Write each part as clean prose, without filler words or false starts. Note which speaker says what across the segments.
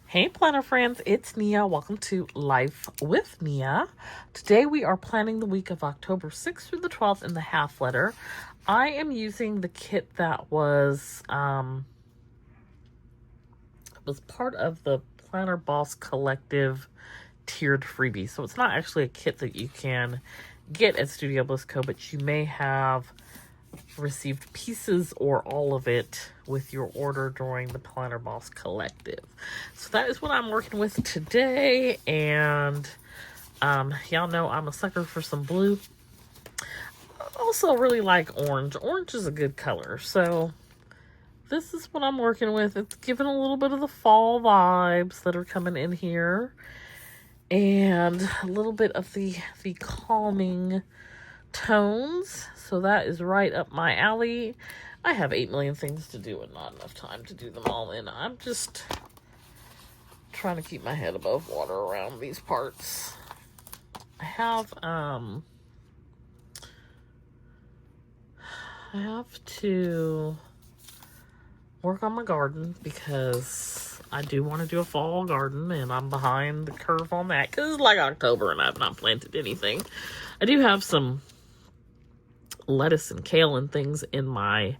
Speaker 1: Hey planner friends, it's Nia. Welcome to Life with Nia. Today we are planning the week of October 6th through the 12th in the half letter. I am using the kit that was part of the Planner Boss Collective tiered freebie. So it's not actually a kit that you can get at Studio Bliss Co, but you may have received pieces or all of it with your order during the Planner Boss Collective. So that is what I'm working with today, and y'all know I'm a sucker for some blue. I also really like orange. Orange is a good color, so this is what I'm working with. It's giving a little bit of the fall vibes that are coming in here, and a little bit of the calming tones, so that is right up my alley. I have 8 million things to do and not enough time to do them all in. I'm just trying to keep my head above water around these parts. I have to work on my garden because I do want to do a fall garden, and I'm behind the curve on that because it's like October and I've not planted anything. I do have some lettuce and kale and things in my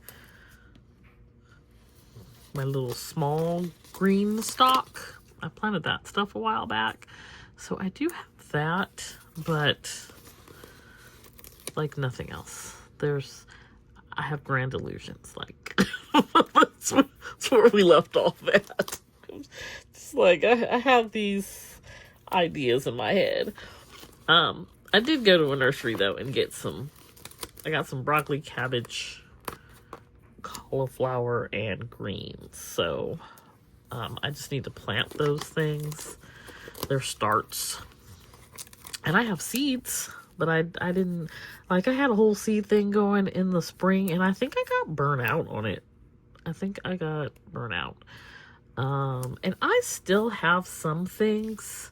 Speaker 1: little small green stock. I planted that stuff a while back, so I do have that, but like nothing else. I have grand illusions, like that's where we left off at. It's like I have these ideas in my head. I did go to a nursery though and get I got some broccoli, cabbage, cauliflower, and greens. So I just need to plant those things. They're starts. And I have seeds, but I didn't, like I had a whole seed thing going in the spring, and I think I got burnt out on it. And I still have some things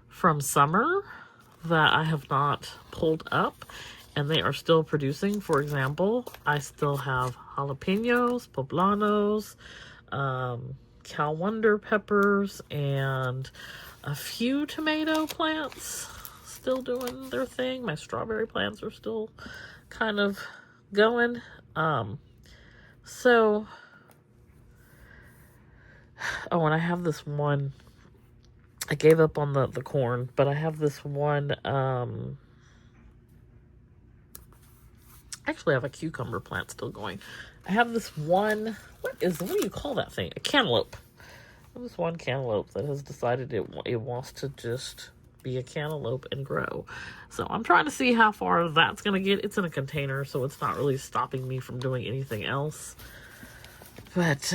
Speaker 1: from summer that I have not pulled up, and they are still producing. For example, I still have jalapenos, poblanos, Cal Wonder peppers, and a few tomato plants still doing their thing. My strawberry plants are still kind of going. And I have this one, I gave up on the corn, but I have this one, actually, I have a cucumber plant still going. I have this one, what do you call that thing? A cantaloupe. I have this one cantaloupe that has decided it wants to just be a cantaloupe and grow. So I'm trying to see how far that's going to get. It's in a container, so it's not really stopping me from doing anything else. But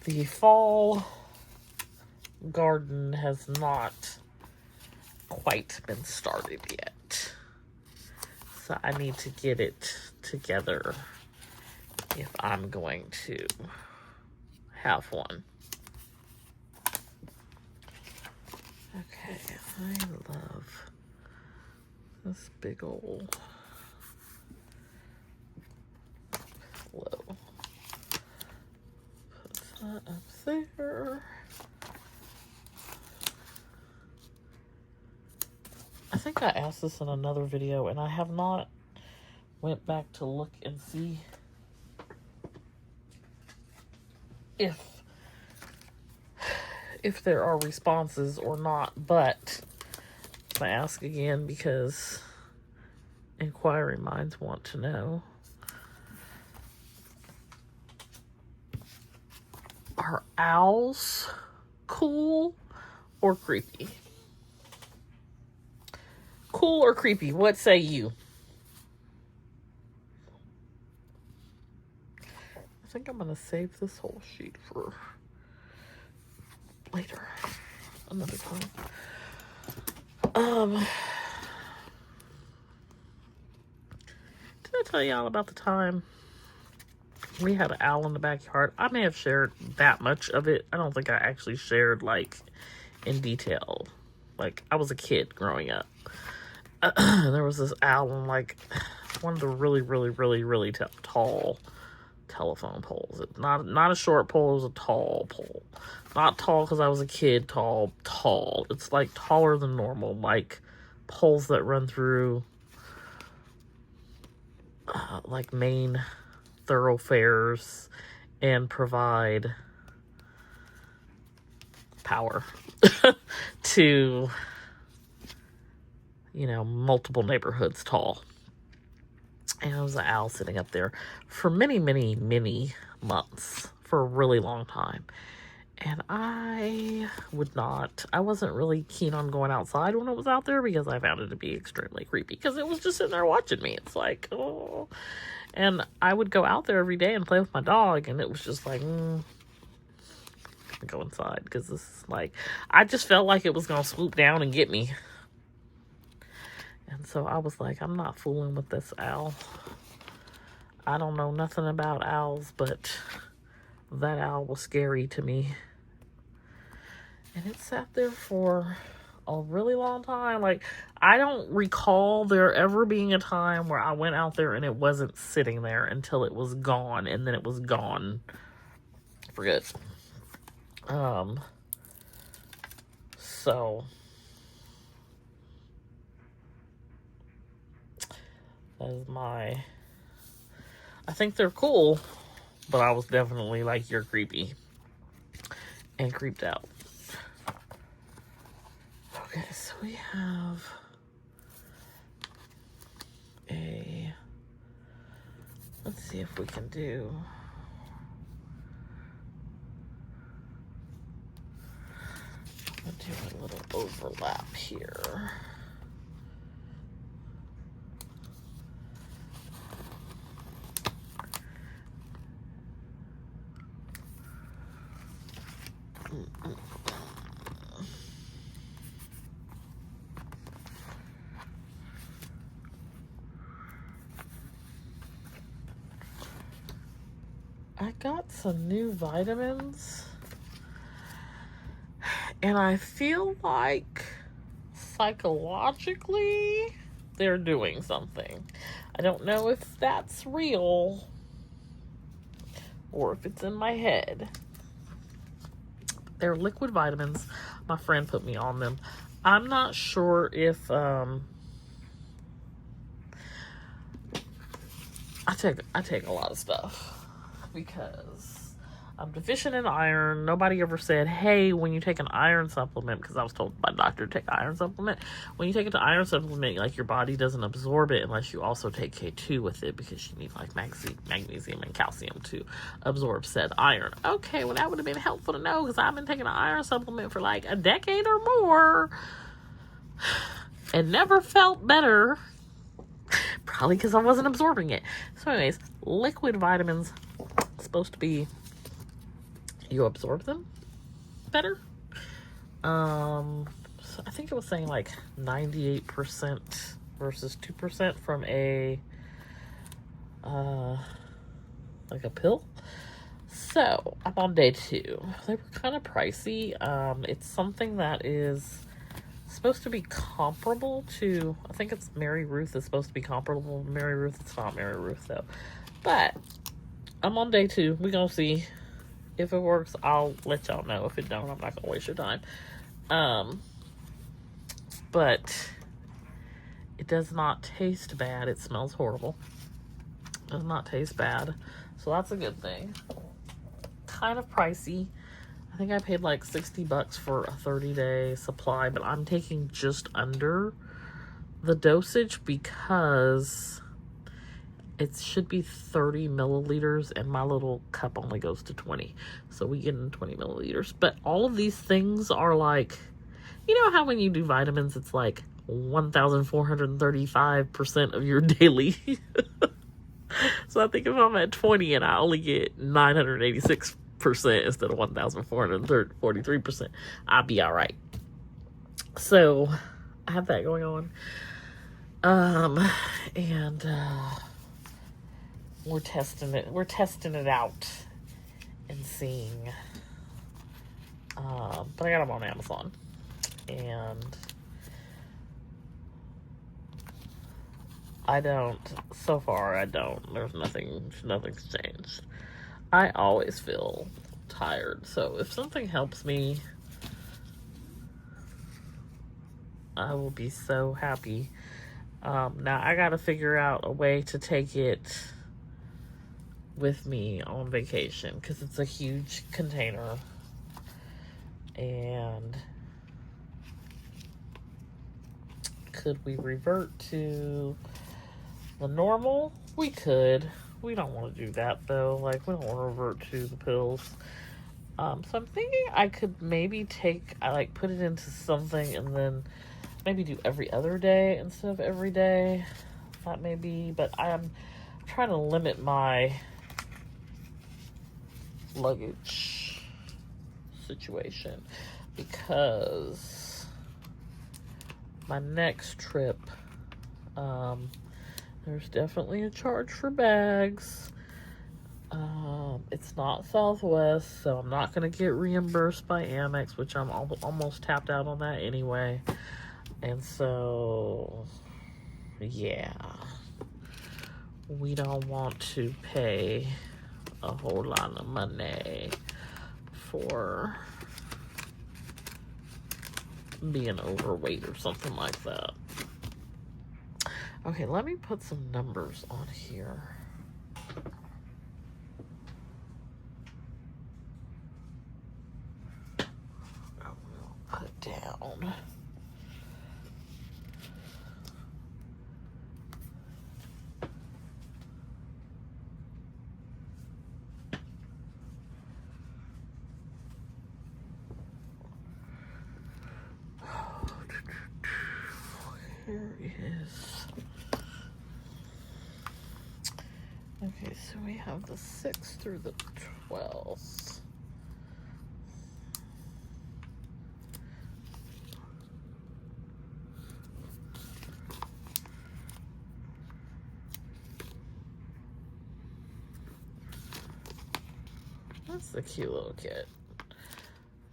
Speaker 1: the fall garden has not quite been started yet. So I need to get it together if I'm going to have one. Okay, I love this big old flow. Put that up there. I think I asked this in another video, and I have not went back to look and see if there are responses or not, but I ask again because inquiring minds want to know. Are owls cool or creepy? Cool or creepy? What say you? I think I'm going to save this whole sheet for later, another time. Did I tell y'all about the time we had an owl in the backyard? I may have shared that much of it. I don't think I actually shared, like, in detail. Like, I was a kid growing up. There was this owl in, like, one of the really, really, really, really tall telephone poles. It's not a short pole, it's a tall pole. Not tall because I was a kid, tall. It's like taller than normal, like poles that run through like main thoroughfares and provide power to, you know, multiple neighborhoods tall. And it was an owl sitting up there for many, many, many months, for a really long time. And I wasn't really keen on going outside when it was out there because I found it to be extremely creepy because it was just sitting there watching me. It's like, oh. And I would go out there every day and play with my dog, and it was just like, go inside because this is like, I just felt like it was going to swoop down and get me. And so I was like, I'm not fooling with this owl. I don't know nothing about owls, but that owl was scary to me. And it sat there for a really long time. Like, I don't recall there ever being a time where I went out there and it wasn't sitting there until it was gone, and then it was gone for good. So that is my, I think they're cool, but I was definitely like, you're creepy, and creeped out. Okay, so we have let's see if we can do, I'll do a little overlap here. I got some new vitamins, and I feel like psychologically they're doing something. I don't know if that's real or if it's in my head. They're liquid vitamins. My friend put me on them. I'm not sure if I take a lot of stuff because I'm deficient in iron. Nobody ever said, hey, when you take an iron supplement, because I was told by doctor to take an iron supplement, when you take an iron supplement, like, your body doesn't absorb it unless you also take K2 with it, because you need like magnesium and calcium to absorb said iron. Okay, well, that would have been helpful to know, because I've been taking an iron supplement for like a decade or more and never felt better. Probably because I wasn't absorbing it. So anyways, liquid vitamins, supposed to be, you absorb them better. So I think it was saying like 98% versus 2% from a like a pill. So I'm on day 2. They were kind of pricey. It's something that is supposed to be comparable to, I think it's Mary Ruth is supposed to be comparable to Mary Ruth. It's not Mary Ruth though. But I'm on day 2. We're gonna see if it works. I'll let y'all know. If it don't, I'm not gonna waste your time. But it does not taste bad. It smells horrible. It does not taste bad, so that's a good thing. Kind of pricey. I think I paid like $60 for a 30-day supply, but I'm taking just under the dosage because it should be 30 milliliters and my little cup only goes to 20. So we get in 20 milliliters. But all of these things are like, you know how when you do vitamins, it's like 1,435% of your daily. So I think if I'm at 20 and I only get 986% instead of 1,443%, I'll be all right. So I have that going on. And we're testing it out and seeing. But I got them on Amazon, and so far I don't. There's nothing's changed. I always feel tired. So if something helps me, I will be so happy. Now I gotta figure out a way to take it with me on vacation because it's a huge container. And could we revert to the normal? We could. We don't want to do that though. Like, we don't want to revert to the pills. So I'm thinking I could maybe put it into something and then maybe do every other day instead of every day. That may be, but I am trying to limit my luggage situation because my next trip, there's definitely a charge for bags. It's not Southwest, so I'm not going to get reimbursed by Amex, which I'm almost tapped out on that anyway. And so, yeah, we don't want to pay a whole lot of money for being overweight or something like that. Okay, let me put some numbers on here. Put it down. Here is. Okay, so we have the 6th through the 12th. That's a cute little kit.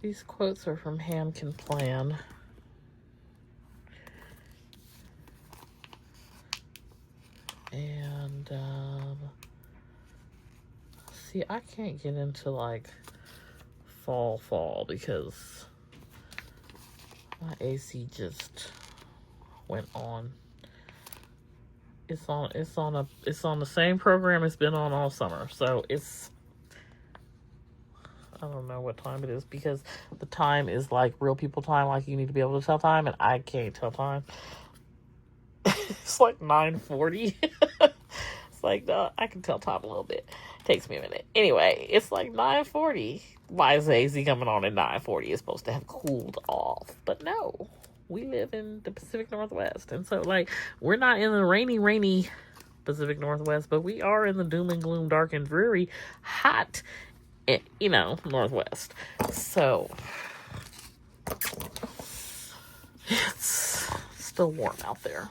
Speaker 1: These quotes are from Ham Can Plan. And, see, I can't get into, like, fall because my AC just went on. It's on the same program it's been on all summer. So it's, I don't know what time it is because the time is like real people time, like you need to be able to tell time, and I can't tell time. It's like 9:40. It's like, no, I can tell time a little bit. It takes me a minute. Anyway, it's like 9:40. Why is the AC coming on at 9:40? It's supposed to have cooled off. But no, we live in the Pacific Northwest. And so, like, we're not in the rainy Pacific Northwest, but we are in the doom and gloom, dark and dreary, hot, Northwest. So, it's still warm out there.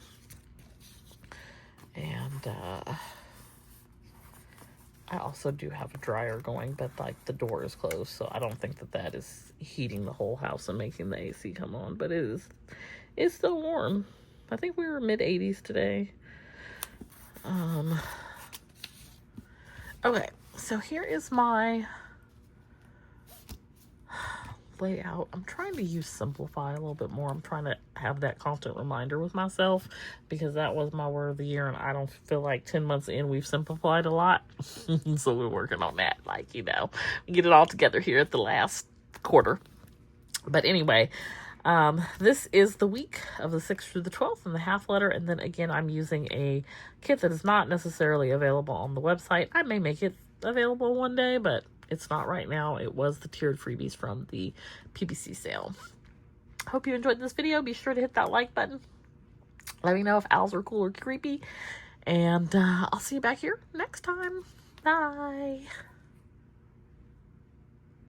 Speaker 1: And I also do have a dryer going, but like the door is closed, so I don't think that is heating the whole house and making the AC come on. But it's still warm. I think we were mid-80s today. Okay, so here is my layout. I'm trying to use Simplify a little bit more. I'm trying to have that constant reminder with myself because that was my word of the year, and I don't feel like 10 months in we've simplified a lot. So we're working on that, get it all together here at the last quarter. But anyway, this is the week of the 6th through the 12th and the half letter, and then again I'm using a kit that is not necessarily available on the website. I may make it available one day, but it's not right now. It was the tiered freebies from the PBC sale. Hope you enjoyed this video. Be sure to hit that like button. Let me know if owls are cool or creepy. And I'll see you back here next time. Bye.